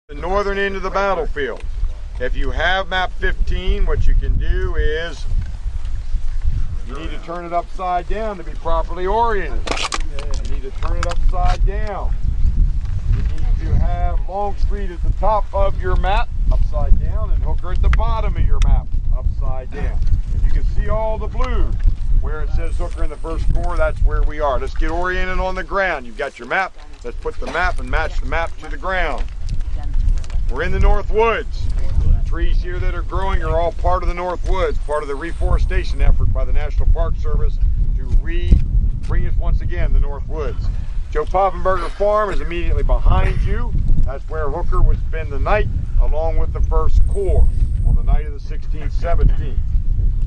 The northern end of the battlefield. If you have map 15, what you can do is you need to turn it upside down to be properly oriented. You need to turn it upside down. You need to have Longstreet at the top of your map, upside down, and Hooker at the bottom of your map, upside down. You can see all the blue. Where it says Hooker in the 1st Corps, that's where we are. Let's get oriented on the ground. You've got your map. Let's put the map and match the map to the ground. We're in the North Woods. The trees here that are growing are all part of the North Woods, part of the reforestation effort by the National Park Service to bring us once again the North Woods. Joe Poffenberger Farm is immediately behind you. That's where Hooker would spend the night along with the 1st Corps on the night of the 16th, 17th.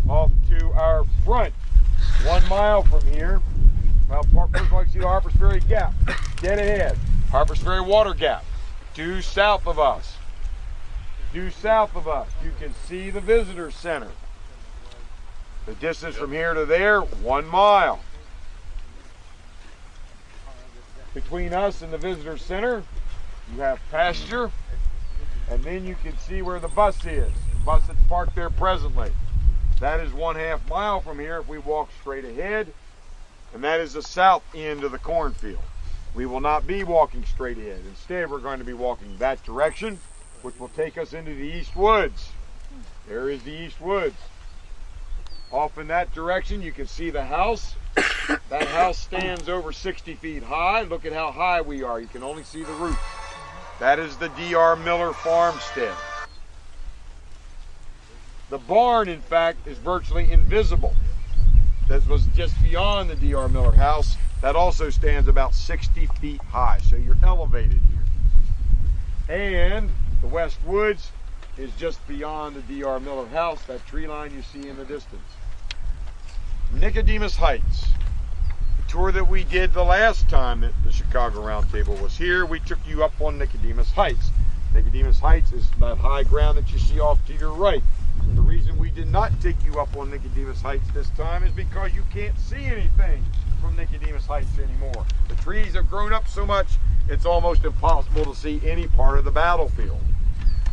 Off to our front, 1 mile from here. Well, first of all, you can see the Harpers Ferry Gap, dead ahead. Harpers Ferry Water Gap, due south of us. Due south of us, you can see the Visitor Center. The distance from here to there, 1 mile. Between us and the Visitor Center, you have pasture, and then you can see where the bus is. The bus that's parked there presently. That is 1/2 mile from here if we walk straight ahead, and that is the south end of the cornfield. We will not be walking straight ahead. Instead, we're going to be walking that direction, which will take us into the East Woods. There is the East Woods. Off in that direction, you can see the house. That house stands over 60 feet high. Look at how high we are. You can only see the roof. That is the D.R. Miller farmstead. The barn, in fact, is virtually invisible. That was just beyond the D.R. Miller house. That also stands about 60 feet high, so you're elevated here. And the West Woods is just beyond the D.R. Miller house, that tree line you see in the distance. Nicodemus Heights. The tour that we did the last time that the Chicago Roundtable was here, we took you up on Nicodemus Heights. Nicodemus Heights is that high ground that you see off to your right. The reason we did not take you up on Nicodemus Heights this time is because you can't see anything from Nicodemus Heights anymore. The trees have grown up so much, it's almost impossible to see any part of the battlefield.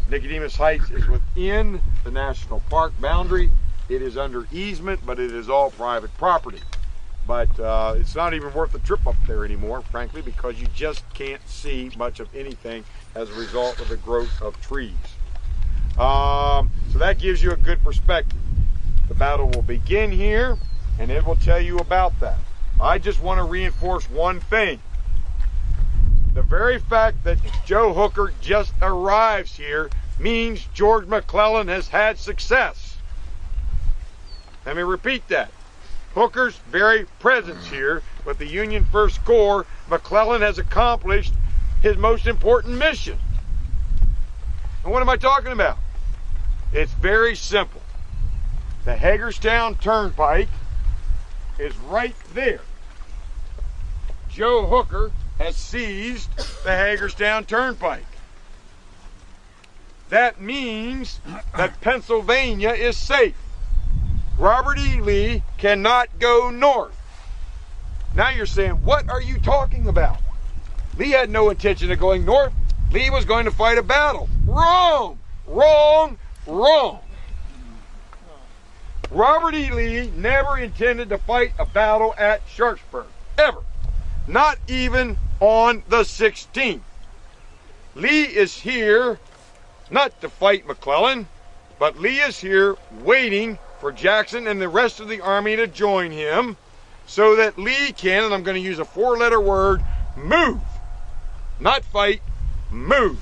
Nicodemus Heights is within the National Park boundary. It is under easement, but it is all private property. But it's not even worth the trip up there anymore, frankly, because you just can't see much of anything as a result of the growth of trees. So that gives you a good perspective. The battle will begin here, and it will tell you about that. I just want to reinforce one thing. The very fact that Joe Hooker just arrives here means George McClellan has had success. Let me repeat that. Hooker's very presence here with the Union 1st Corps, McClellan has accomplished his most important mission. And what am I talking about? It's very simple. The Hagerstown Turnpike is right there. Joe Hooker has seized the Hagerstown Turnpike. That means that Pennsylvania is safe. Robert E. Lee cannot go north. Now you're saying, what are you talking about? Lee had no intention of going north. Lee was going to fight a battle. Wrong! Wrong! Wrong! Robert E. Lee never intended to fight a battle at Sharpsburg, ever. Not even on the 16th. Lee is here not to fight McClellan, but Lee is here waiting for Jackson and the rest of the army to join him so that Lee can, and I'm going to use a 4-letter word, move. Not fight, move.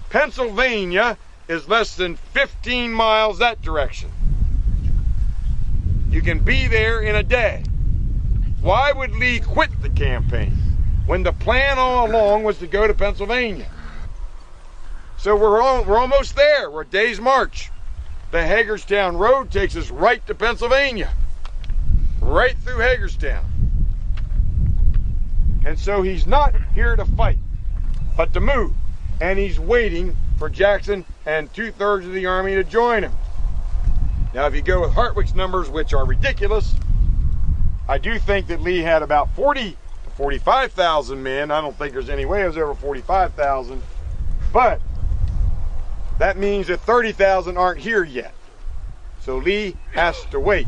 Pennsylvania is less than 15 miles that direction. You can be there in a day. Why would Lee quit the campaign when the plan all along was to go to Pennsylvania? So we're almost there. We're a day's march. The Hagerstown Road takes us right to Pennsylvania, right through Hagerstown. And so he's not here to fight, but to move. And he's waiting for Jackson and 2/3 of the army to join him. Now, if you go with Hartwick's numbers, which are ridiculous, I do think that Lee had about 40 to 45,000 men. I don't think there's any way it was over 45,000. But that means that 30,000 aren't here yet. So Lee has to wait.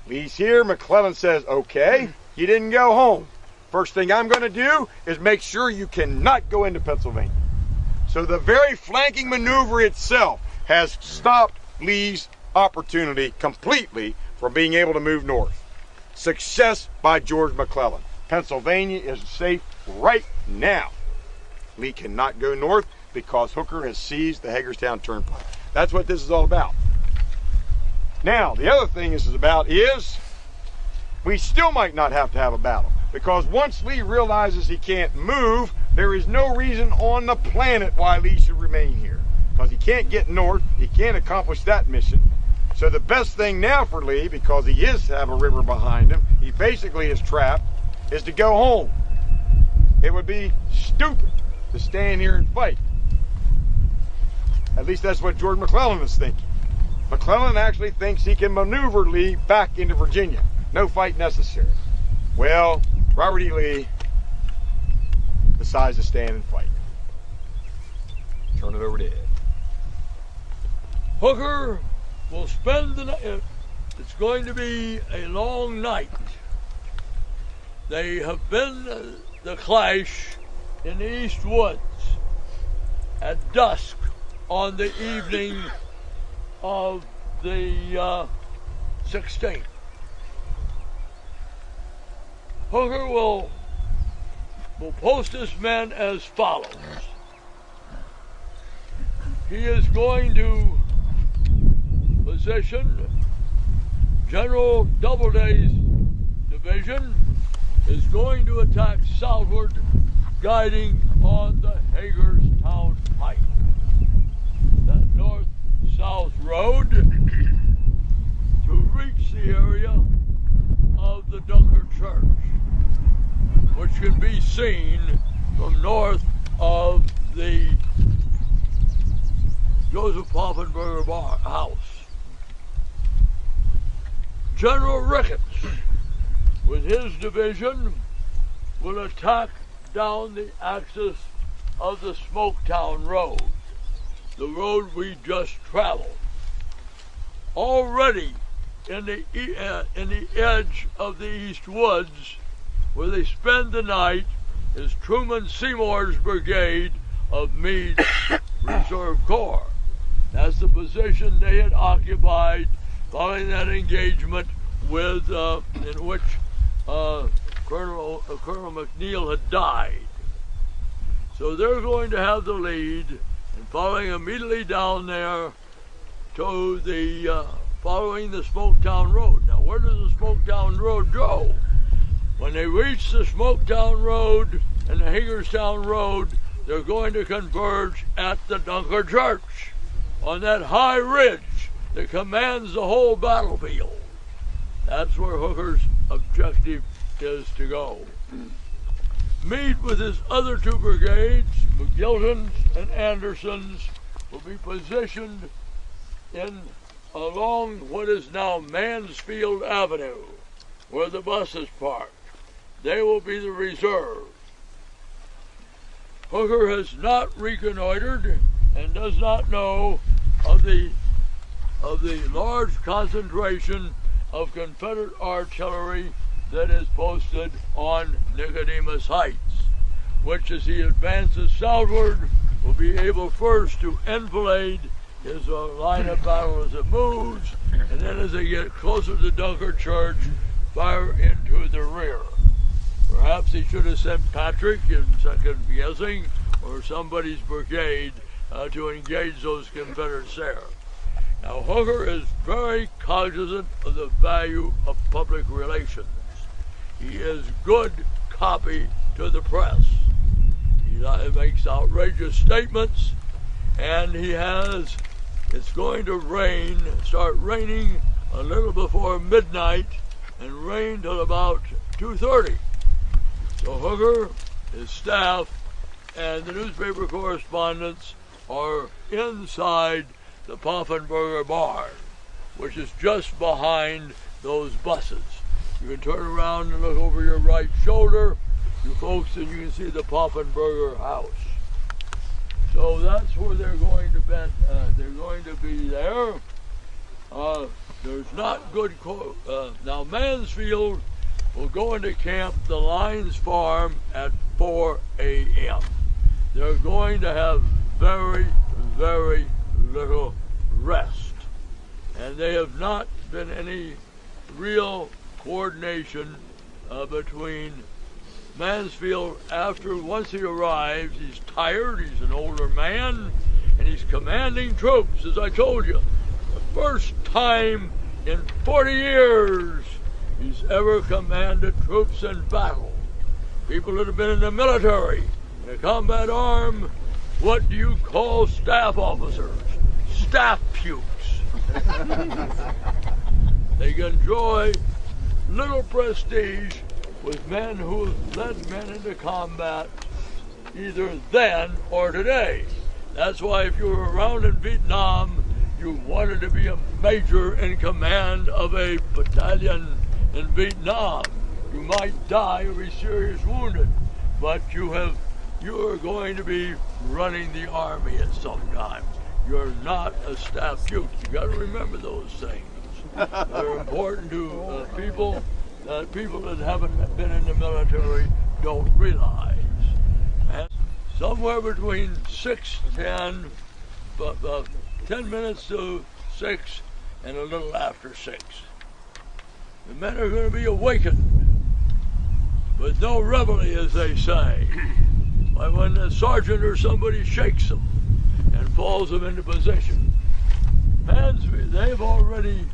Lee's here. McClellan says, okay, you didn't go home. First thing I'm going to do is make sure you cannot go into Pennsylvania. So the very flanking maneuver itself has stopped Lee's opportunity completely from being able to move north. Success by George McClellan. Pennsylvania is safe right now. Lee cannot go north because Hooker has seized the Hagerstown Turnpike. That's what this is all about. Now, the other thing this is about is we still might not have to have a battle, because once Lee realizes he can't move, there is no reason on the planet why Lee should remain here, because he can't get north, he can't accomplish that mission. So the best thing now for Lee, because he is to have a river behind him, he basically is trapped, is to go home. It would be stupid to stand here and fight. At least that's what George McClellan is thinking. McClellan actually thinks he can maneuver Lee back into Virginia. No fight necessary. Well, Robert E. Lee decides to stand and fight. Turn it over to Ed. Hooker will spend the night. It's going to be a long night. They have been the clash in the East Woods at dusk on the evening of the 16th. Hooker will post his men as follows. He is going to position General Doubleday's division is going to attack southward, guiding on the Hagerstown Pike. That north-south road to reach the area of the Dunker Church, which can be seen from north of the Joseph Poffenberger house. General Ricketts, with his division, will attack down the axis of the Smoketown Road, the road we just traveled. Already in the edge of the East Woods, where they spend the night, is Truman Seymour's brigade of Meade's Reserve Corps. That's the position they had occupied following that engagement with in which Colonel McNeil had died. So they're going to have the lead, and following immediately down there to the following the Smoketown Road. Now, where does the Smoketown Road go? When they reach the Smoketown Road and the Hagerstown Road, they're going to converge at the Dunker Church on that high ridge that commands the whole battlefield. That's where Hooker's objective is to go. Meade, with his other two brigades, McGilton's and Anderson's, will be positioned along what is now Mansfield Avenue, where the bus is parked. They will be the reserve. Hooker has not reconnoitered and does not know of the large concentration of Confederate artillery that is posted on Nicodemus Heights, which, as he advances southward, will be able first to enfilade his line of battle as it moves, and then as they get closer to Dunker Church, fire into the rear. Perhaps he should have sent Patrick, in second guessing, or somebody's brigade to engage those Confederates there. Now, Hooker is very cognizant of the value of public relations. He is good copy to the press. He makes outrageous statements, and it's going to start raining a little before midnight and rain till about 2:30. So Hooker, his staff, and the newspaper correspondents are inside the Poffenberger barn, which is just behind those buses. You can turn around and look over your right shoulder, you folks, and you can see the Poffenberger house. So that's where they're going to be there. There's not good. Now Mansfield will go into camp, the Lines Farm, at 4 a.m. They're going to have very, very little rest, and they have not been any real coordination between Mansfield. Once he arrives, he's tired, he's an older man, and he's commanding troops, as I told you. The first time in 40 years he's ever commanded troops in battle. People that have been in the military, in a combat arm, what do you call staff officers? Staff pukes. They can enjoy little prestige with men who led men into combat either then or today. That's why if you were around in Vietnam, you wanted to be a major in command of a battalion in Vietnam. You might die or be seriously wounded, but you are going to be running the army at some time. You're not a staff puke. You got to remember those things. They're important to people that haven't been in the military don't realize. And somewhere between 6:10, 10 minutes to 6, and a little after 6, the men are going to be awakened with no reveille, as they say, by when the sergeant or somebody shakes them and falls them into position. They've already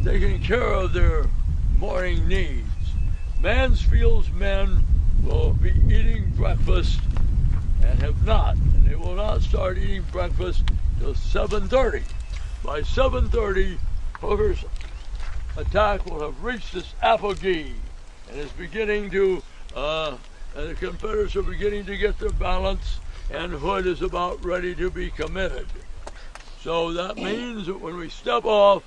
taking care of their morning needs. Mansfield's men will be eating breakfast and have not, and they will not start eating breakfast till 7:30. By 7:30, Hooker's attack will have reached its apogee and is beginning to, and the Confederates are beginning to get their balance, and Hood is about ready to be committed. So that means that when we step off,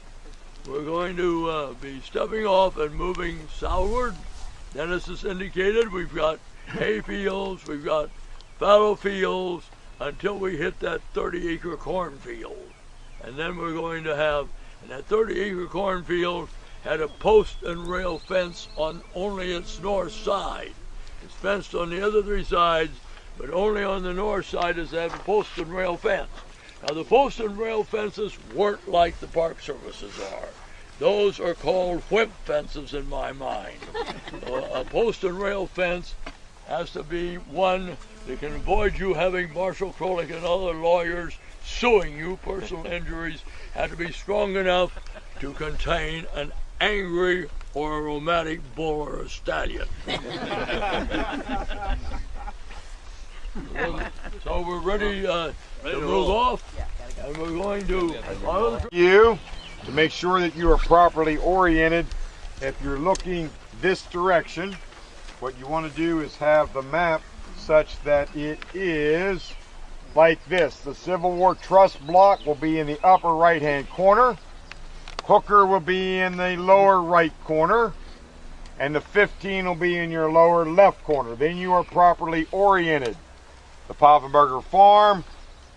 we're going to be stepping off and moving southward. Dennis has indicated we've got hay fields, we've got fallow fields until we hit that 30-acre cornfield. And then we're going to have, and that 30-acre cornfield had a post and rail fence on only its north side. It's fenced on the other 3 sides, but only on the north side does it have a post and rail fence. Now the post and rail fences weren't like the Park Services are. Those are called whip fences in my mind. A post and rail fence has to be one that can avoid you having Marshall Krolik and other lawyers suing you. Personal injuries have to be strong enough to contain an angry or a romantic bull or a stallion. So we're ready to move off, and we're going to make sure that you are properly oriented. If you're looking this direction, what you want to do is have the map such that it is like this. The Civil War truss block will be in the upper right-hand corner. Hooker will be in the lower right corner, and the 15 will be in your lower left corner. Then you are properly oriented. The Poffenberger Farm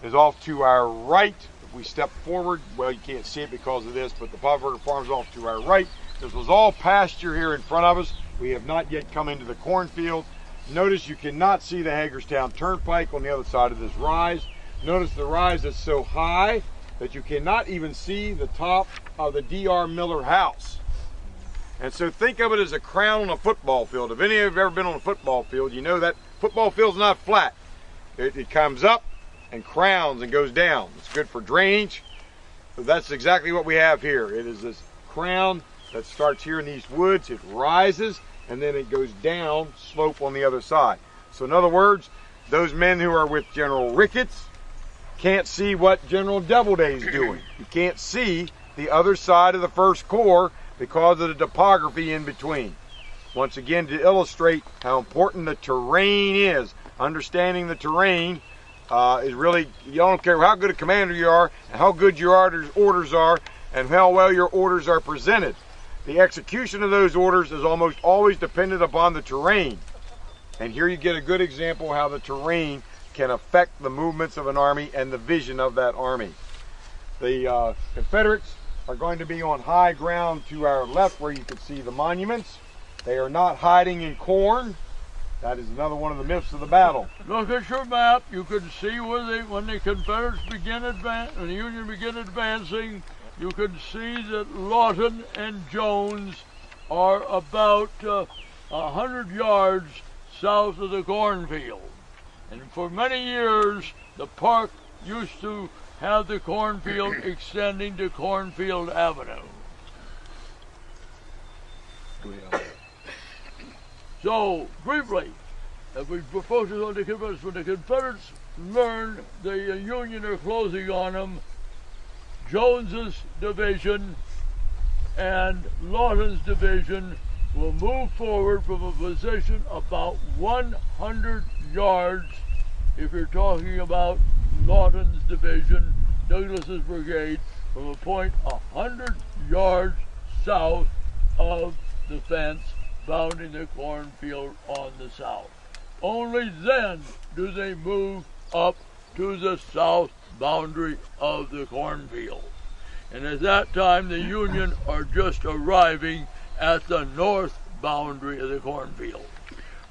is off to our right. If we step forward, well, you can't see it because of this, but the Poffenberger Farm is off to our right. This was all pasture here in front of us. We have not yet come into the cornfield. Notice you cannot see the Hagerstown Turnpike on the other side of this rise. Notice the rise is so high that you cannot even see the top of the D.R. Miller house. And so think of it as a crown on a football field. If any of you have ever been on a football field, you know that football field's not flat. It comes up and crowns and goes down. It's good for drainage. So that's exactly what we have here. It is this crown that starts here in these woods. It rises and then it goes down slope on the other side. So in other words, those men who are with General Ricketts can't see what General Doubleday's doing. You can't see the other side of the First Corps because of the topography in between. Once again, to illustrate how important the terrain is. Understanding the terrain is really, you don't care how good a commander you are, and how good your orders are, and how well your orders are presented. The execution of those orders is almost always dependent upon the terrain. And here you get a good example of how the terrain can affect the movements of an army and the vision of that army. The Confederates are going to be on high ground to our left where you can see the monuments. They are not hiding in corn. That is another one of the myths of the battle. Look at your map. You can see when the Confederates begin when the Union begin advancing, you can see that Lawton and Jones are about 100 yards south of the cornfield. And for many years, the park used to have the cornfield extending to Cornfield Avenue. So, briefly, if we focus on the Confederates, when the Confederates learn the Union are closing on them, Jones's division and Lawton's division will move forward from a position about 100 yards, if you're talking about Lawton's division, Douglas's brigade, from a point 100 yards south of the fence bounding the cornfield on the south. Only then do they move up to the south boundary of the cornfield. And at that time, the Union are just arriving at the north boundary of the cornfield.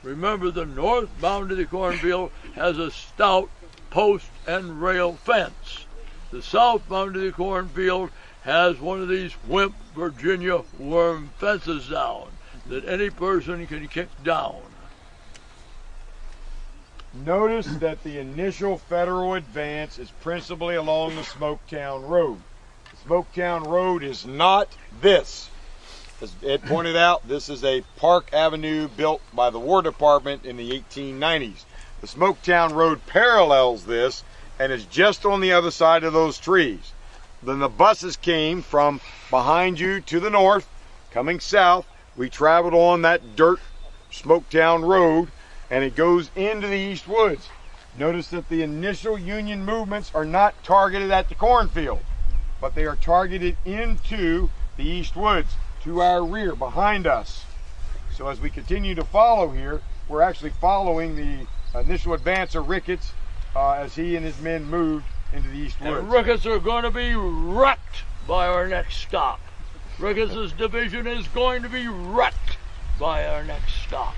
Remember, the north boundary of the cornfield has a stout post and rail fence. The south boundary of the cornfield has one of these wimp Virginia worm fences down that any person can kick down. Notice that the initial Federal advance is principally along the Smoketown Road. The Smoketown Road is not this. As Ed pointed out, this is a park avenue built by the War Department in the 1890s. The Smoketown Road parallels this and is just on the other side of those trees. Then the buses came from behind you to the north, coming south. We traveled on that dirt Smoketown Road, and it goes into the East Woods. Notice that the initial Union movements are not targeted at the cornfield, but they are targeted into the East Woods, to our rear, behind us. So as we continue to follow here, we're actually following the initial advance of Ricketts as he and his men moved into the East Woods. And Ricketts are going to be wrecked by our next stop. Ricketts' division is going to be wrecked by our next stop.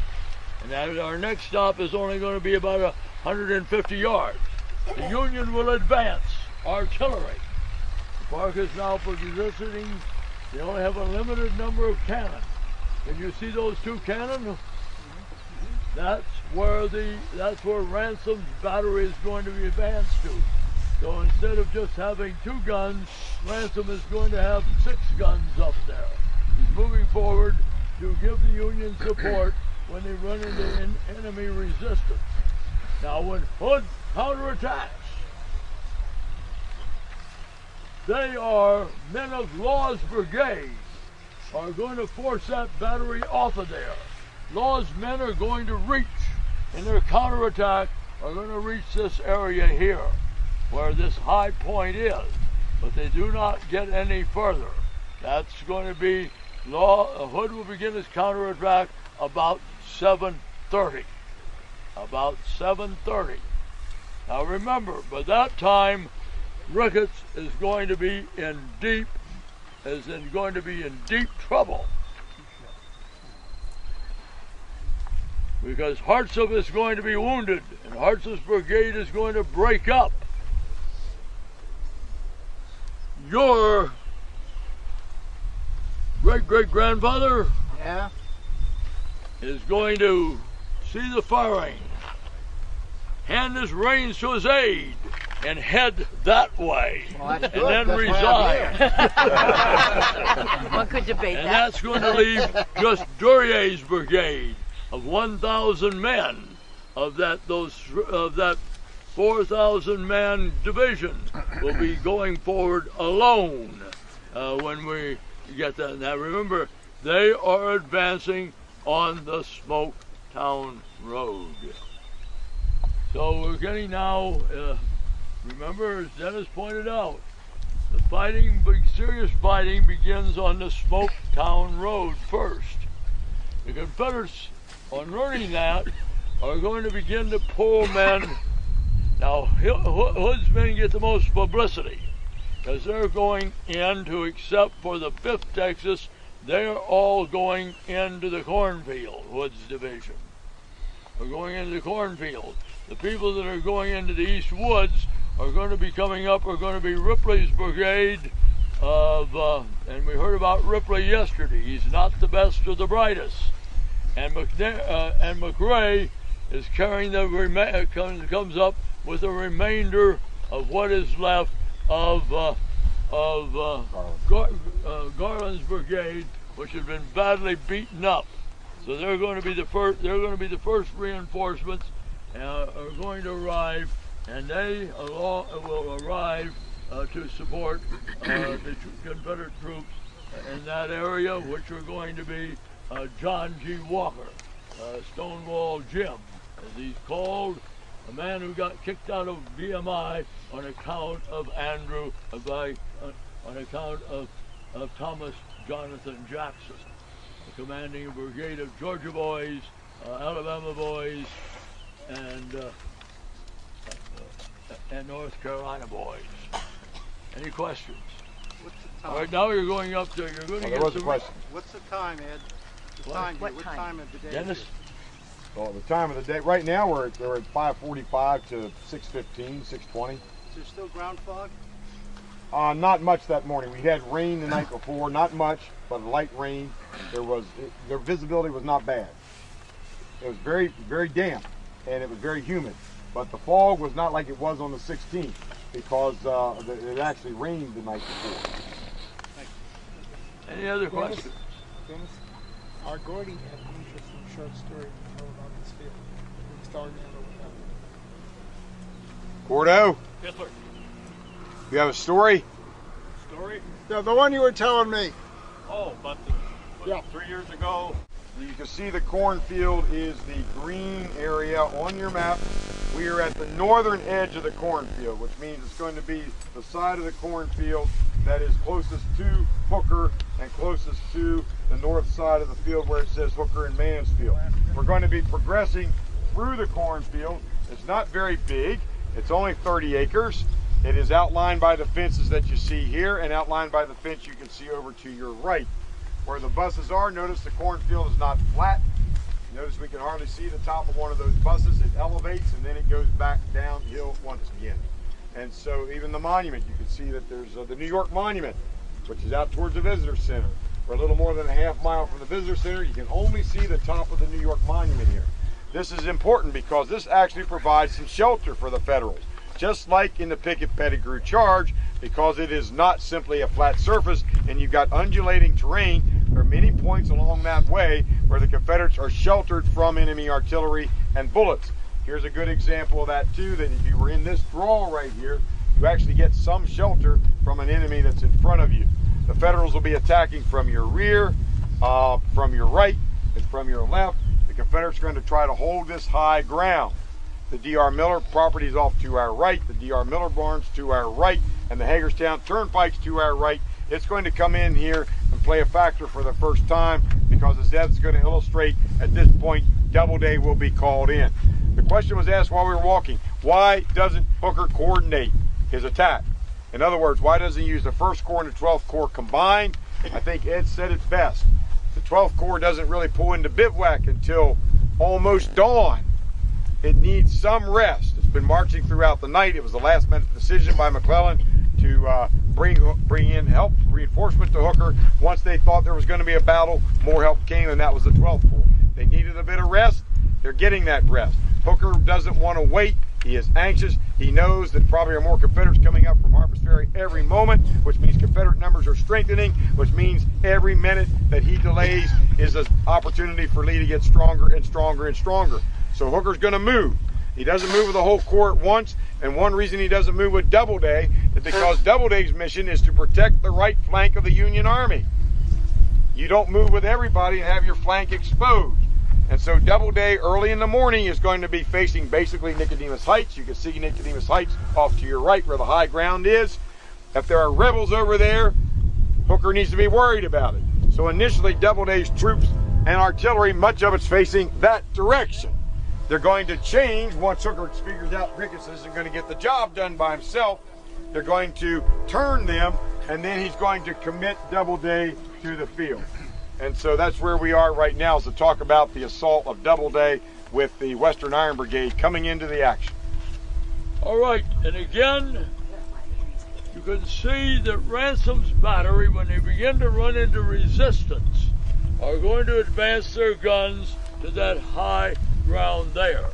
And that our next stop is only going to be about 150 yards. The Union will advance artillery. The park is now positioning. They only have a limited number of cannon. Can you see those two cannon? That's where Ransom's battery is going to be advanced to. So instead of just having 2 guns, Ransom is going to have 6 guns up there. He's moving forward to give the Union support when they run into enemy resistance. Now when Hood counterattacks, they are men of Law's brigade are going to force that battery off of there. Law's men are going to reach, in their counterattack, are going to reach this area here, where this high point is, but they do not get any further. That's going to be Hood will begin his counterattack about 7:30. About 7:30. Now remember, by that time, Ricketts is going to be in deep trouble, because Hartsuff is going to be wounded, and Hartsuff's brigade is going to break up. Your great-great-grandfather is going to see the firing, hand his reins to his aide, and head that way, and then resign. One could debate and that. that's going to leave just Duryea's brigade of 1,000 men of that 4,000 man division will be going forward alone when we get that. Now remember, they are advancing on the Smoketown Road. So we're getting now, remember, as Dennis pointed out, the fighting, serious fighting begins on the Smoketown Road first. The Confederates, on learning that, are going to begin to pull men Now, Hood's men get the most publicity because they're going into, except for the 5th Texas, they're all going into the cornfield, Hood's division. They're going into the cornfield. The people that are going into the East Woods are going to be coming up, are going to be Ripley's brigade and we heard about Ripley yesterday. He's not the best or the brightest. And McRae is carrying comes up with the remainder of what is left of Garland's brigade, which has been badly beaten up. So they're going to be the first. They're going to be the first reinforcements are going to arrive, and they will arrive to support the Confederate troops in that area, which are going to be John G. Walker, Stonewall Jim, as he's called, a man who got kicked out of VMI on account of on account of Thomas Jonathan Jackson, commanding a brigade of Georgia boys, Alabama boys, and North Carolina boys. Any questions? What's the time? All right, now you're going up there. You're going to There get was a question. What's the time, Ed? The time here. What time of the day? Dennis? Is it? Well, the time of the day, right now we're at 5:45 to 6:15, 6:20. Is there still ground fog? Not much that morning. We had rain the night before, not much, but light rain. Their visibility was not bad. It was very, very damp, and it was very humid. But the fog was not like it was on the 16th because it actually rained the night before. Any other questions? Dennis, our Gordy had an interesting short story to tell about this field. We started out with Gordo, Hitler. you have a story? Story? that. Yeah, the one you were telling me. Oh, about 3 years ago. You can see the cornfield is the green area on your map. We are at the northern edge of the cornfield, which means it's going to be the side of the cornfield that is closest to Hooker and closest to the north side of the field where it says Hooker and Mansfield. We're going to be progressing through the cornfield. It's not very big. It's only 30 acres. It is outlined by the fences that you see here and outlined by the fence you can see over to your right. Where the buses are, notice the cornfield is not flat. Notice we can hardly see the top of one of those buses. It elevates and then it goes back downhill once again. And so even the monument, you can see that there's the New York Monument, which is out towards the Visitor Center. We're a little more than a half mile from the Visitor Center. You can only see the top of the New York Monument here. This is important because this actually provides some shelter for the Federals. Just like in the Pickett Pettigrew Charge, because it is not simply a flat surface and you've got undulating terrain, there are many points along that way where the Confederates are sheltered from enemy artillery and bullets. Here's a good example of that too, that if you were in this draw right here, you actually get some shelter from an enemy that's in front of you. The Federals will be attacking from your rear, from your right, and from your left. The Confederates are going to try to hold this high ground. The D.R. Miller property is off to our right, the D.R. Miller barns to our right, and the Hagerstown Turnpike's to our right. It's going to come in here and play a factor for the first time because, as Ed's going to illustrate, at this point, Doubleday will be called in. The question was asked while we were walking, why doesn't Hooker coordinate his attack? In other words, why doesn't he use the 1st Corps and the 12th Corps combined? I think Ed said it best. The 12th Corps doesn't really pull into bivouac until almost dawn. It needs some rest. It's been marching throughout the night. It was the last minute decision by McClellan to bring in help, reinforcement to Hooker. Once they thought there was going to be a battle, more help came, and that was the 12th Corps. They needed a bit of rest. They're getting that rest. Hooker doesn't want to wait. He is anxious. He knows that probably are more Confederates coming up from Harper's Ferry every moment, which means Confederate numbers are strengthening, which means every minute that he delays is an opportunity for Lee to get stronger and stronger and stronger. So Hooker's going to move. He doesn't move with the whole corps at once, and one reason he doesn't move with Doubleday is because Doubleday's mission is to protect the right flank of the Union Army. You don't move with everybody and have your flank exposed. And so Doubleday early in the morning is going to be facing basically Nicodemus Heights. You can see Nicodemus Heights off to your right where the high ground is. If there are rebels over there, Hooker needs to be worried about it. So initially Doubleday's troops and artillery, much of it's facing that direction. They're going to change once Hooker figures out Ricketts isn't going to get the job done by himself. They're going to turn them, and then he's going to commit Doubleday to the field. And so that's where we are right now, is to talk about the assault of Doubleday with the Western Iron Brigade coming into the action. All right, and again, you can see that Ransom's battery, when they begin to run into resistance, are going to advance their guns to that high ground there.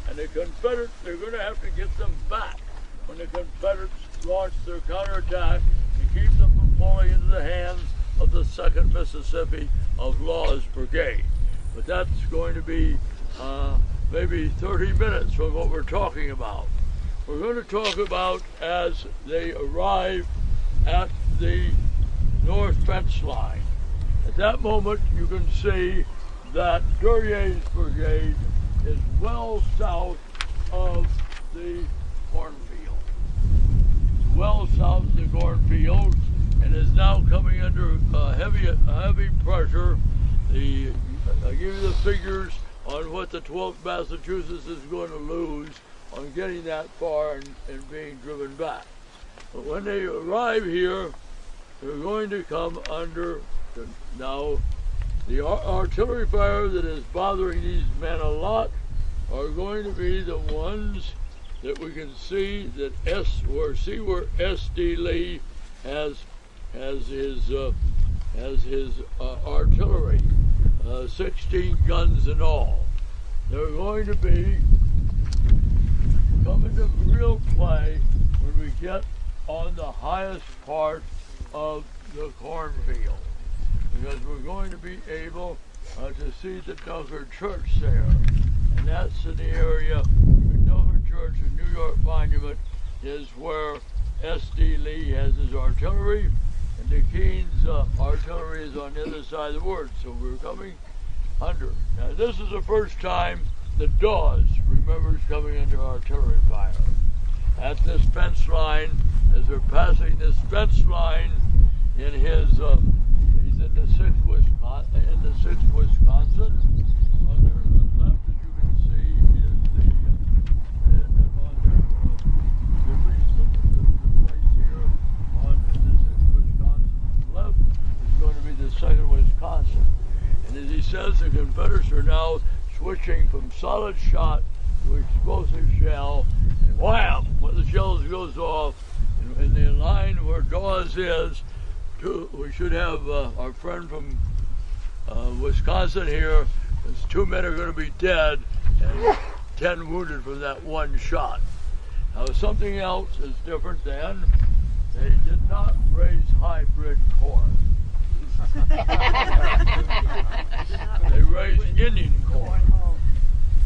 And the Confederates, they're going to have to get them back when the Confederates launch their counterattack to keep them from falling into the hands of the 2nd Mississippi of Law's brigade. But that's going to be maybe 30 minutes from what we're talking about. We're going to talk about as they arrive at the north fence line. At that moment, you can see that Duryea's brigade is well south of the cornfield. Well south of the cornfield, and is now coming under heavy pressure. I give you the figures on what the 12th Massachusetts is going to lose on getting that far and being driven back. But when they arrive here, they're going to come under now. The artillery fire that is bothering these men a lot are going to be the ones that we can see that see where S.D. Lee has his artillery, 16 guns in all. They're going to be coming to real play when we get on the highest part of the cornfield, because we're going to be able to see the Dunkard Church there. And that's in the area between Dunkard Church and New York Monument is where S.D. Lee has his artillery, and the Keene's artillery is on the other side of the woods. So we're coming under. Now this is the first time that Dawes remembers coming under artillery fire. At this fence line, as they're passing this fence line in his, he's in the 6th Wisconsin. On their left, as you can see, is on the place here on the 6th Wisconsin. Left is going to be the 2nd Wisconsin. And as he says, the Confederates are now switching from solid shot to explosive shell, and wham! When the shells goes off, in the line where Dawes is, we should have our friend from Wisconsin here. As 2 men are going to be dead and 10 wounded from that one shot. Now something else is different then. They did not raise hybrid corn. They raised Indian corn.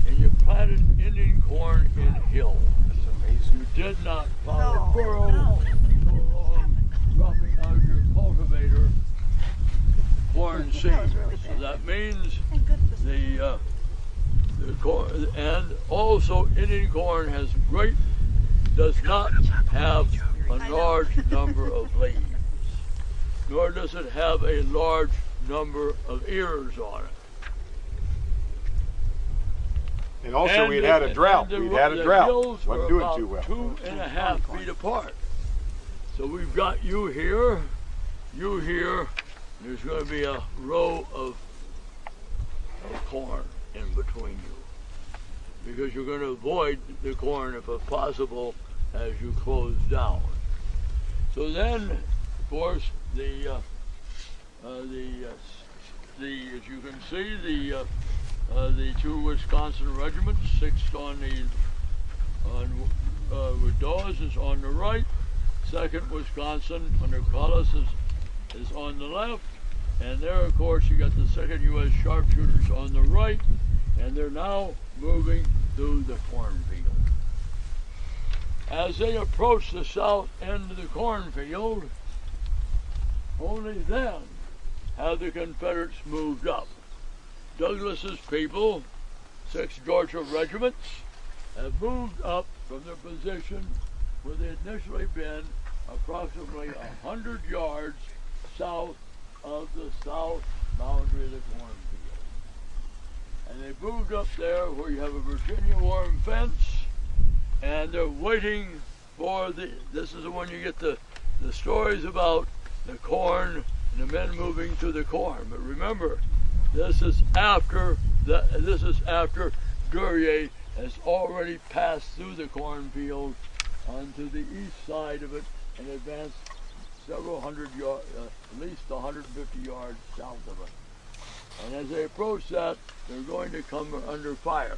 And you planted Indian corn in hills. You did not plow a furrow and go along dropping out of your cultivator corn seed. So that means the corn, and also Indian corn does not have a large number of leaves, nor does it have a large number of ears on it. And also, we had a drought. We'd had a drought. Wasn't doing too well. 2.5 feet apart. So we've got you here. There's going to be a row of corn in between you, because you're going to avoid the corn, if possible, as you close down. So then, of course, as you can see, the 2 Wisconsin regiments, 6th with Dawes is on the right, 2nd Wisconsin under Collis is on the left, and there, of course, you got the 2nd U.S. Sharpshooters on the right, and they're now moving through the cornfield. As they approach the south end of the cornfield, only then have the Confederates moved up. Douglas's people, 6th Georgia regiments, have moved up from their position where they had initially been, approximately 100 yards south of the south boundary of the cornfield. and they moved up there where you have a Virginia worm fence, and they're waiting for this is when you get the stories about the corn and the men moving through the corn. But remember, this is after Duryea has already passed through the cornfield onto the east side of it and advanced several hundred yards, at least 150 yards south of it. And as they approach that, they're going to come under fire.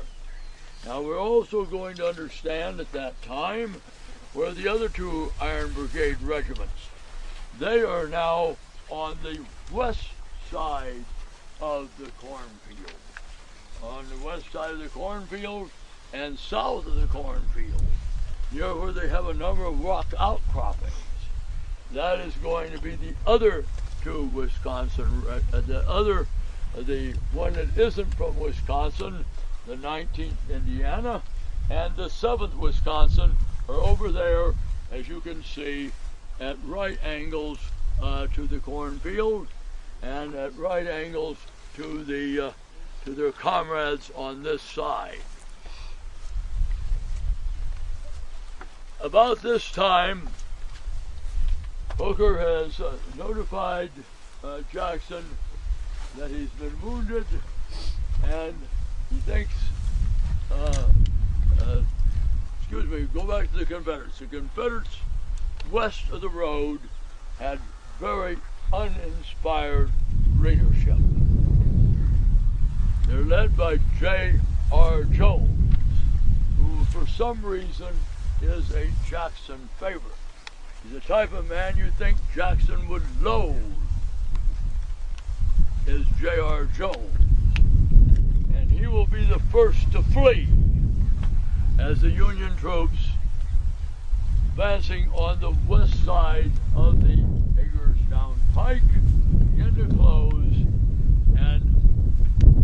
Now we're also going to understand at that time where the other two Iron Brigade regiments, they are now on the west side of the cornfield. On the west side of the cornfield and south of the cornfield, near where they have a number of rock outcroppings. That is going to be the other two Wisconsin, the one that isn't from Wisconsin, the 19th Indiana, and the 7th Wisconsin are over there, as you can see, at right angles to the cornfield and at right angles to their comrades on this side. About this time, Hooker has notified Jackson that he's been wounded, and he thinks, go back to the Confederates. The Confederates west of the road had very uninspired leadership. They're led by J.R. Jones, who for some reason is a Jackson favorite. He's the type of man you think Jackson would loathe, is J.R. Jones. And he will be the first to flee as the Union troops advancing on the west side of the Hagerstown Pike begin to close, and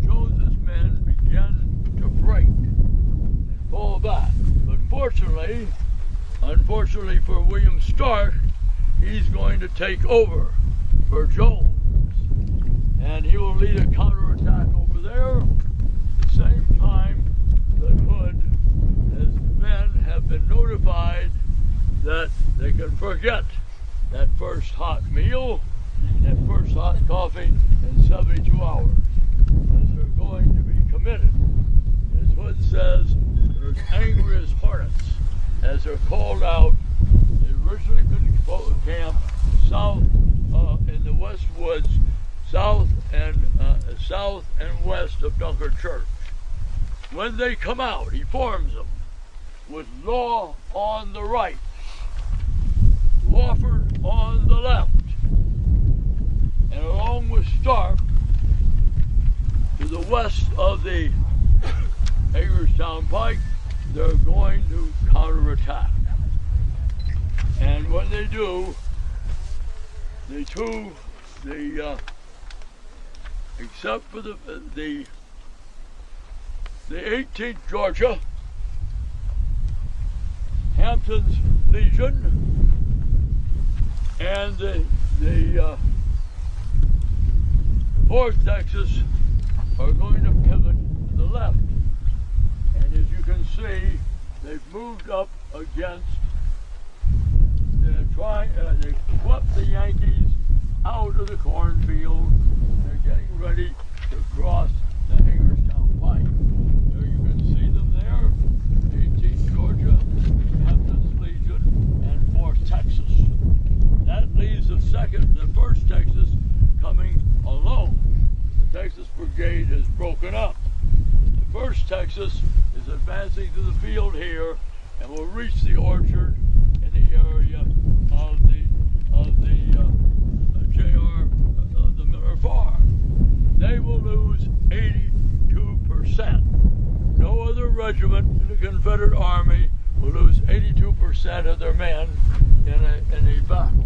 Jones's men begin to break and fall back. But unfortunately for William Stark, he's going to take over for Jones, and he will lead a counterattack over there at the same time that Hood, his men have been notified that they can forget that first hot meal and that first hot coffee in 72 hours, as they're going to be committed. As Hood says, they're as angry as hornets as they're called out. They originally couldn't camp south in the West Woods, south and west of Dunker Church. When they come out, he forms them with Law on the right, Wofford on the left, and along with Stark to the west of the Hagerstown Pike, they're going to counterattack. And when they do, except for the 18th Georgia, Hampton's Legion, and the 4th Texas are going to pivot to the left. And as you can see, they've moved up against, they swept the Yankees out of the cornfield. They're getting ready to cross the Hagerstown Pike. There you can see them there, 18th Georgia, Hampton's Legion, and 4th Texas. That leaves the 1st Texas coming alone. The Texas Brigade is broken up. The 1st Texas is advancing to the field here and will reach the orchard in the area of the Miller Farm. They will lose 82%. No other regiment in the Confederate Army will lose 82% of their men in a battle.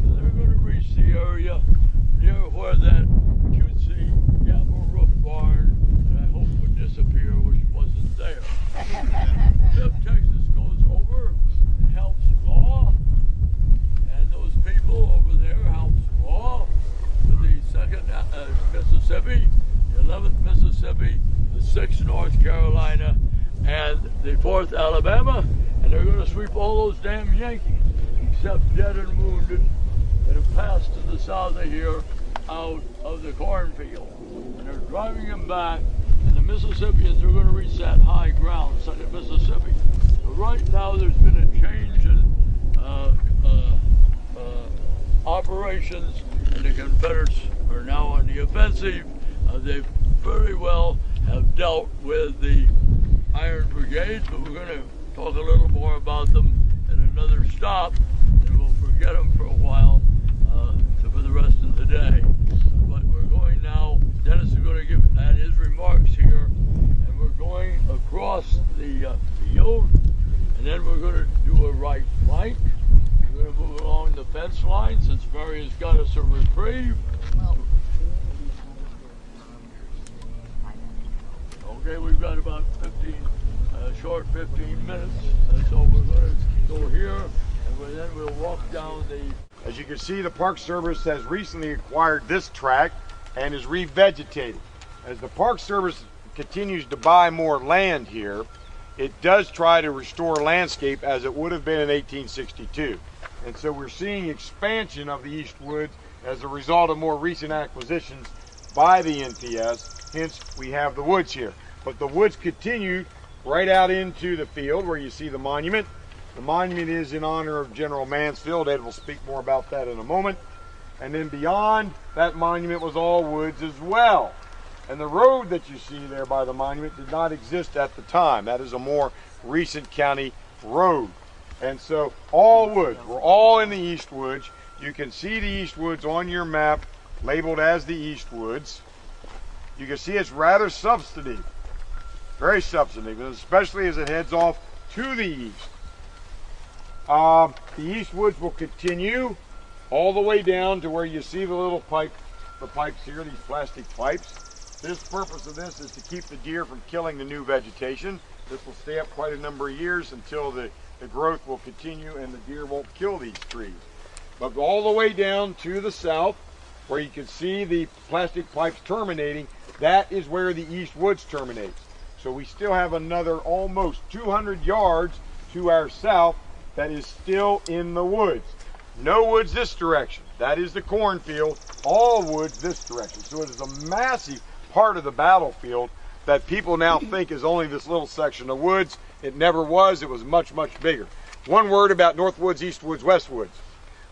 So they're going to reach the area near where that cutesy gamble roof barn that I hope would disappear, which wasn't there. 5th Texas goes over and helps Law, and those people over there helps Law with the 2nd Mississippi, the 11th Mississippi, 4th Alabama, and they're going to sweep all those damn Yankees, except dead and wounded, that have passed to the south of here out of the cornfield. And they're driving them back, and the Mississippians are going to reach that high ground, Second Mississippi. So right now there's been a change in operations, and the Confederates are now on the offensive. They very well have dealt with the Iron Brigades, but we're going to talk a little more about them at another stop, and we'll forget them for a while for the rest of the day. But we're going now, Dennis is going to add his remarks here, and we're going across the field, and then we're going to do a right flank. We're going to move along the fence line since Mary has got us a reprieve. Okay, we've got about 15 minutes, and so we're going to go here, and then we'll walk down the... As you can see, the Park Service has recently acquired this tract and is revegetating. As the Park Service continues to buy more land here, it does try to restore landscape as it would have been in 1862. And so we're seeing expansion of the East Woods as a result of more recent acquisitions by the NTS. Hence, we have the woods here. But the woods continue right out into the field where you see the monument. The monument is in honor of General Mansfield. Ed will speak more about that in a moment. And then beyond that monument was all woods as well. And the road that you see there by the monument did not exist at the time. That is a more recent county road. And so all woods, we're all in the East Woods. You can see the East Woods on your map labeled as the East Woods. You can see it's rather substantive, very substantive, especially as it heads off to the east. The East Woods will continue all the way down to where you see the little pipes here, these plastic pipes. The purpose of this is to keep the deer from killing the new vegetation. This will stay up quite a number of years until the growth will continue and the deer won't kill these trees. But all the way down to the south, where you can see the plastic pipes terminating, that is where the East Woods terminates. So we still have another almost 200 yards to our south that is still in the woods. No woods this direction. That is the cornfield. All woods this direction. So it is a massive part of the battlefield that people now think is only this little section of woods. It never was. It was much, much bigger. One word about North Woods, East Woods, West Woods.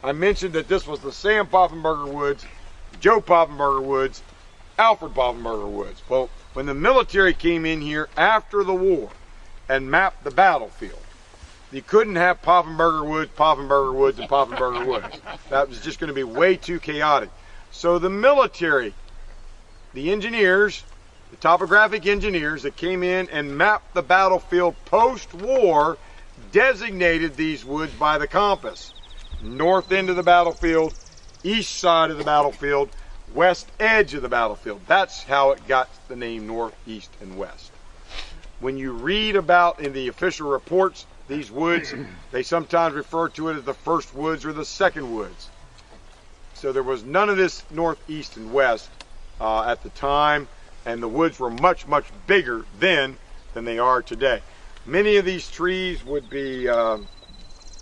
I mentioned that this was the Sam Poffenberger Woods, Joe Poffenberger Woods, Alfred Poffenberger Woods. Well, when the military came in here after the war and mapped the battlefield, you couldn't have Poffenberger Woods, and Poffenberger Woods. That was just going to be way too chaotic. So the military, the engineers, the topographic engineers that came in and mapped the battlefield post-war designated these woods by the compass. North end of the battlefield, east side of the battlefield, west edge of the battlefield. That's how it got the name North, East, and West. When you read about in the official reports, these woods, they sometimes refer to it as the first woods or the second woods. So there was none of this north, east, and west at the time, and the woods were much, much bigger then than they are today. Many of these trees would be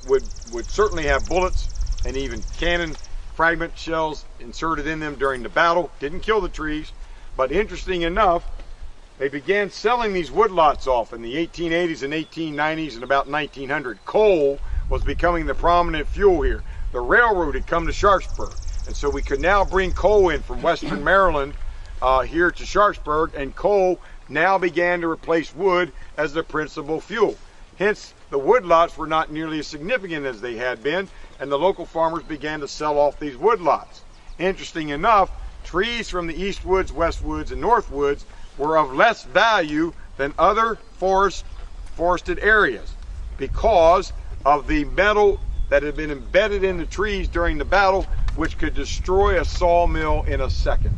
would certainly have bullets and even cannon fragment shells inserted in them during the battle. Didn't kill the trees, but interesting enough, they began selling these woodlots off in the 1880s and 1890s and about 1900. Coal was becoming the prominent fuel here. The railroad had come to Sharpsburg, and so we could now bring coal in from western Maryland here to Sharpsburg, and coal now began to replace wood as the principal fuel. Hence, the woodlots were not nearly as significant as they had been, and the local farmers began to sell off these woodlots. Interesting enough, trees from the East Woods, West Woods, and North Woods were of less value than other forested areas because of the metal that had been embedded in the trees during the battle, which could destroy a sawmill in a second.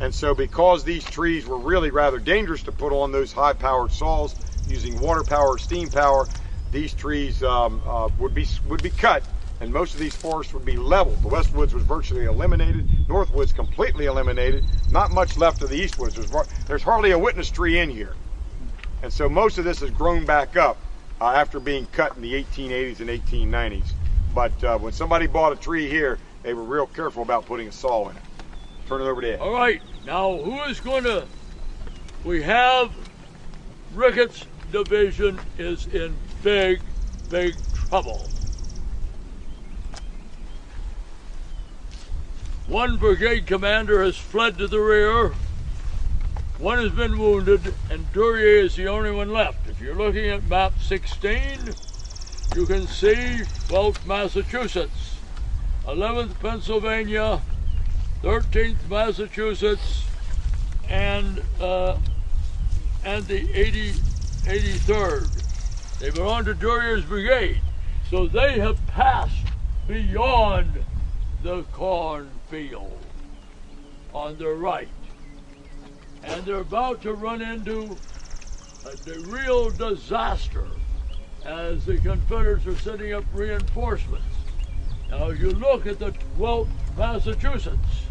And so because these trees were really rather dangerous to put on those high-powered saws using water power, steam power, these trees would be cut, and most of these forests would be leveled. The West Woods was virtually eliminated. North Woods completely eliminated. Not much left of the East Woods. There's hardly a witness tree in here. And so most of this has grown back up after being cut in the 1880s and 1890s. But when somebody bought a tree here, they were real careful about putting a saw in it. Turn it over to Ed. All right, now who is going to, we have Ricketts Division is in big, big trouble. One brigade commander has fled to the rear, one has been wounded, and Duryea is the only one left. If you're looking at map 16, you can see 12th Massachusetts, 11th Pennsylvania, 13th Massachusetts, and the 83rd. They belong to Duryea's brigade, so they have passed beyond the cornfield on the right, and they're about to run into a real disaster as the Confederates are setting up reinforcements. Now, if you look at the 12th Massachusetts,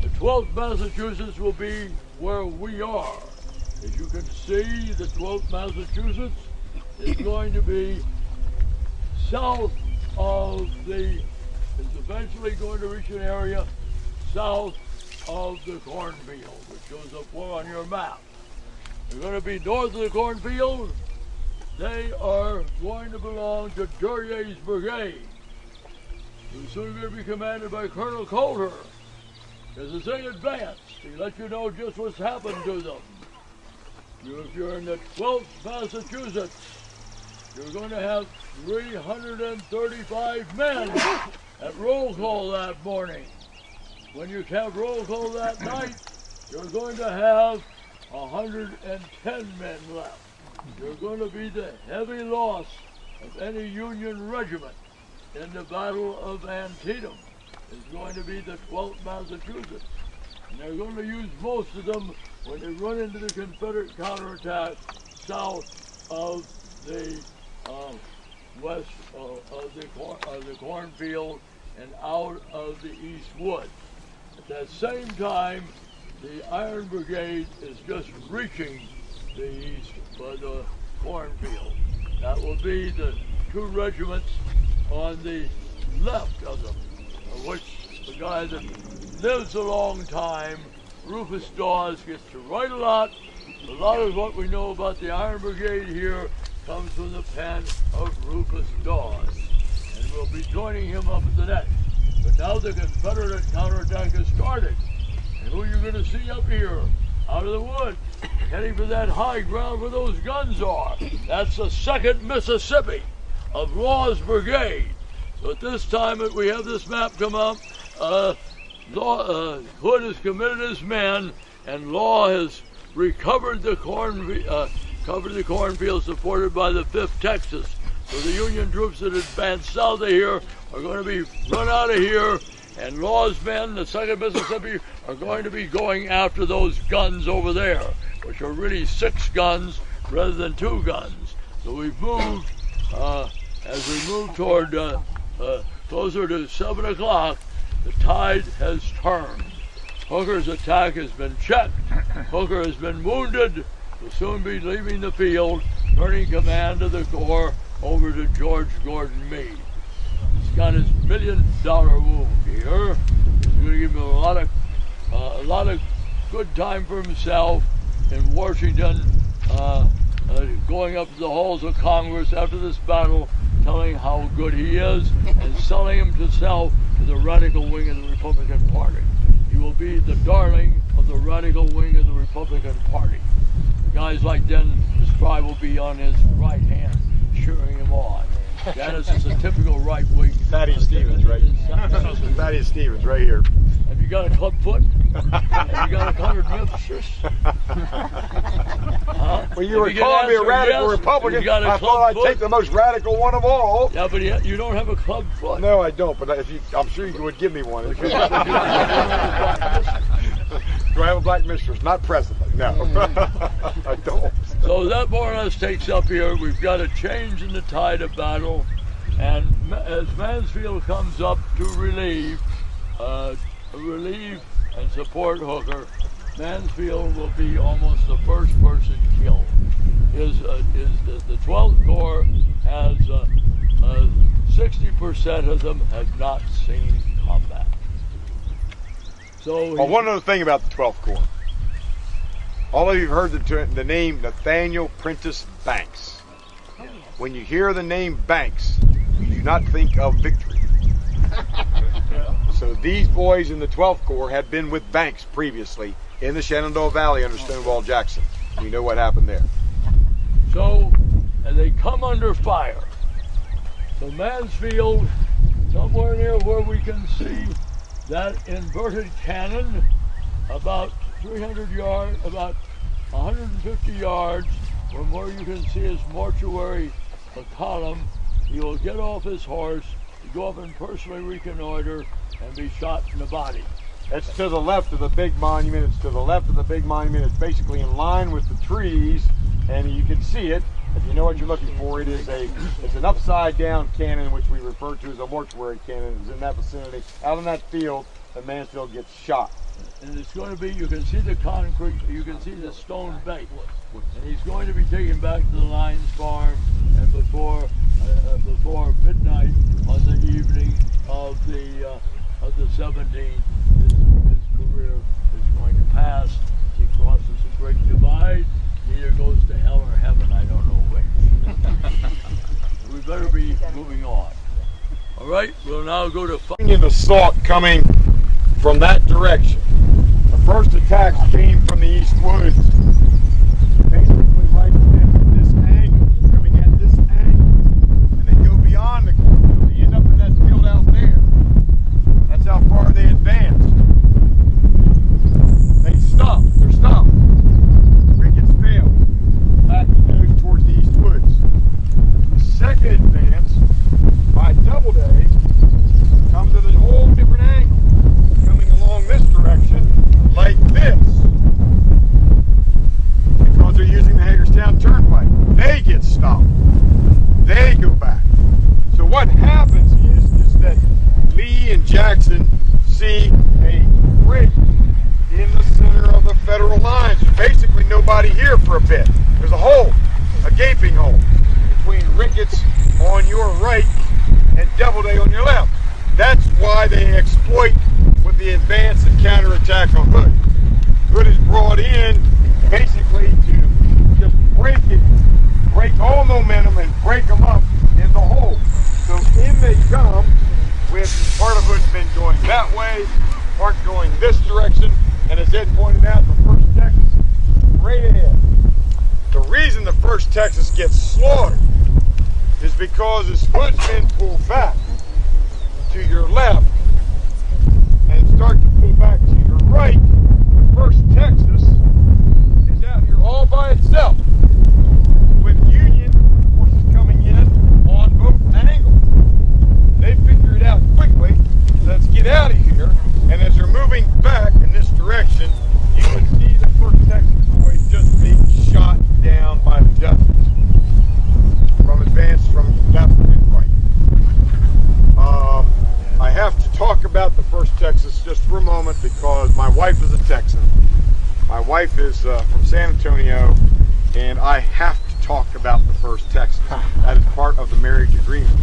the 12th Massachusetts will be where we are. As you can see, the 12th Massachusetts is going to be south of is eventually going to reach an area south of the cornfield, which shows up well on your map. They're going to be north of the cornfield. They are going to belong to Duryea's brigade, who's soon going to be commanded by Colonel Coulter. As they advance, he let you know just what's happened to them. If you're in the 12th Massachusetts, you're going to have 335 men at roll call that morning. When you have roll call that night, you're going to have 110 men left. You're going to be the heavy loss of any Union regiment in the Battle of Antietam. It's going to be the 12th Massachusetts. And they're going to use most of them when they run into the Confederate counterattack south of the west of the cornfield and out of the East Wood. At that same time, the Iron Brigade is just reaching the east by the cornfield. That will be the two regiments on the left of them, of which the guy that lives a long time, Rufus Dawes, gets to write a lot. A lot of what we know about the Iron Brigade here comes from the pen of Rufus Dawes. And we'll be joining him up at the next. But now the Confederate counterattack has started. And who you're going to see up here, out of the woods, heading for that high ground where those guns are. That's the 2nd Mississippi of Law's brigade. So at this time that we have this map come up, Hood has committed his men, and Law has recovered the cornfield supported by the 5th Texas. So the Union troops that advanced south of here are going to be run out of here, and Law's men, the 2nd Mississippi, are going to be going after those guns over there, which are really 6 guns rather than 2 guns. So we've moved, as we move toward closer to 7 o'clock, the tide has turned. Hooker's attack has been checked. Hooker has been wounded. Will soon be leaving the field, turning command of the Corps over to George Gordon Meade. He's got his $1 million wound here. He's going to give him a lot of good time for himself in Washington, going up to the halls of Congress after this battle, telling how good he is and selling himself to the radical wing of the Republican Party. He will be the darling of the radical wing of the Republican Party. Guys like Frye will be on his right hand, cheering him on. Dennis is a typical right wing. Thaddeus Stevens, right? Thaddeus Stevens, right here. Have you got a club foot? Have you got a colored mistress? Well, you were calling me a radical Republican. I thought I'd take the most radical one of all. Yeah, but you don't have a club foot. No, I don't, but I'm sure you would give me one. Do I have a black mistress? Not presently, no. I don't. So that more or less takes up here. We've got a change in the tide of battle, and as Mansfield comes up to relieve and support Hooker, Mansfield will be almost the first person killed. The 12th Corps has 60% of them have not seen combat. So one other thing about the 12th Corps. All of you have heard the name Nathaniel Prentice Banks. When you hear the name Banks, you do not think of victory. So these boys in the 12th Corps had been with Banks previously in the Shenandoah Valley under Stonewall Jackson. You know what happened there. So, and they come under fire. So Mansfield, somewhere near where we can see that inverted cannon, about 300 yards, about 150 yards from where you can see his mortuary column, he will get off his horse, go up and personally reconnoiter, and be shot in the body. It's to the left of the big monument. It's to the left of the big monument. It's basically in line with the trees, and you can see it. If you know what you're looking for, it's an upside down cannon, which we refer to as a mortuary cannon. It's in that vicinity. Out in that field, and Mansfield gets shot. And it's going to be, you can see the concrete, you can see the stone bank. And he's going to be taken back to the Lyons farm, and before midnight on the evening of the 17th, his career is going to pass. He crosses a great divide. He either goes to hell or heaven, I don't know which. We better be moving on. All right, we'll now go to Union assault coming from that direction. The first attacks came from the east woods. Basically right at this angle, coming at this angle, and they go beyond the cornfield. They end up in that field out there. That's how far they advanced. They stopped. They're stopped. Ricketts failed. Back he goes towards the east woods. The second advance by Doubleday comes at a whole different angle, coming along this direction like this, because they're using the Hagerstown Turnpike. They get stopped. They go back. So what happens is that Lee and Jackson see a break in the center of the Federal lines. There's basically nobody here for a bit. There's a hole, a gaping hole, between Ricketts on your right and Doubleday on your left. That's why they exploit with the advance and counterattack on Hood. Hood is brought in basically to just break all momentum and break them up in the hole. So in they come with part of Hood's been going that way, part going this direction, and as Ed pointed out, the 1st Texas right ahead. The reason the 1st Texas gets slaughtered is because as Hood's been pulled back to your left and start to pull back to your right, the 1st Texas is out here all by itself with Union forces coming in on both angles. They figure it out quickly. Let's get out of here. And as they're moving back in this direction, you can see the 1st Texas boys just being shot down by the Dutchess from advance from left and right. I have to talk about the 1st Texas just for a moment because my wife is a Texan. My wife is from San Antonio, and I have to talk about the 1st Texas. That is part of the marriage agreement.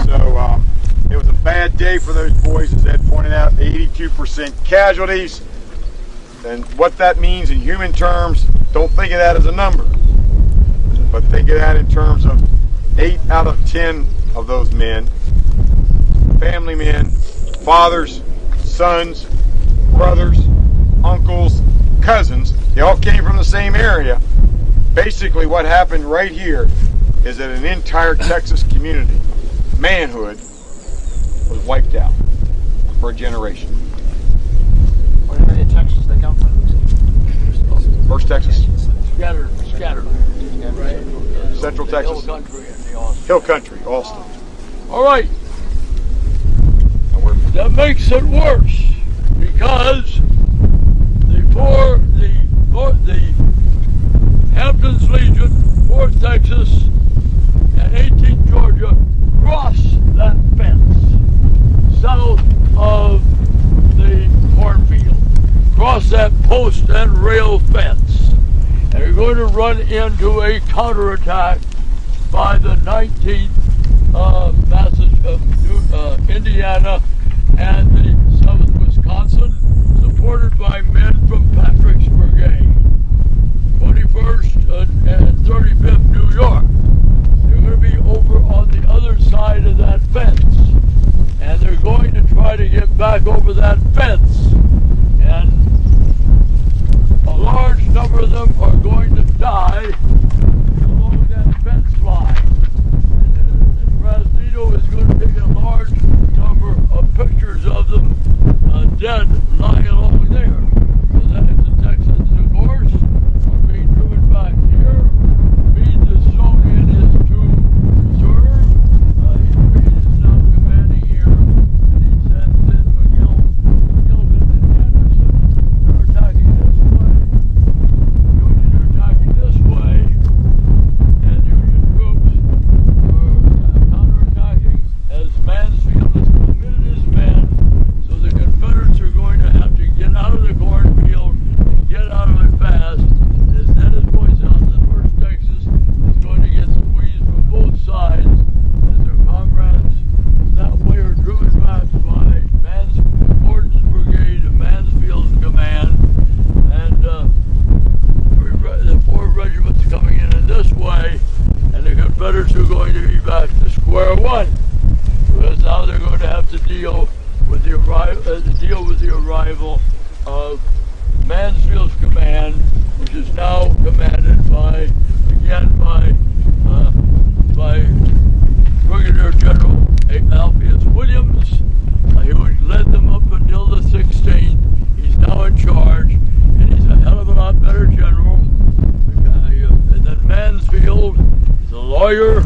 So it was a bad day for those boys, as Ed pointed out, 82% casualties. And what that means in human terms, don't think of that as a number, but think of that in terms of 8 out of 10 of those men, family men, fathers, sons, brothers, uncles, cousins, they all came from the same area. Basically what happened right here is that an entire Texas community, manhood, was wiped out for a generation. What area of Texas they come from? 1st Texas. scattered. Right. Central Texas. Hill country and the Austin. Hill country, Austin. All right. And we're That makes it worse because the Hampton's Legion, 4th Texas, and 18th Georgia crossed that fence south of the cornfield. Crossed that post going to run into a counterattack by the 19th Indiana and the 7th Wisconsin, supported by men from Patrick's Brigade, 21st and 35th New York. They're going to be over on the other side of that fence, and they're going to try to get back over that fence, and a large number of them are going to die along that fence line. And Brasnito is going to take a large number of pictures of them dead lying along there. So that the Texans, of course, are being driven back here. Meade is shown in his to reserve. Meade is now commanding here, and he sends in McGill, Gilvin, and Anderson. They're attacking this way. Union are attacking this way, and Union troops are counterattacking as Mansfield has committed his men. So the Confederates are going to have to get out of the cornfield and get out of it fast. As Dennis points out, the 1st Texas is going to get squeezed from both sides as their comrades that way are driven back by Gordon's brigade of Mansfield's command, and the 4 regiments coming in this way, and the Confederates are going to be back to square one, because now they're going to have to deal with the arrival of Mansfield's command, which is now commanded by Brigadier General Alpheus Williams. He led them up until the 16th. He's now in charge, and he's a hell of a lot better general. And then Mansfield is a lawyer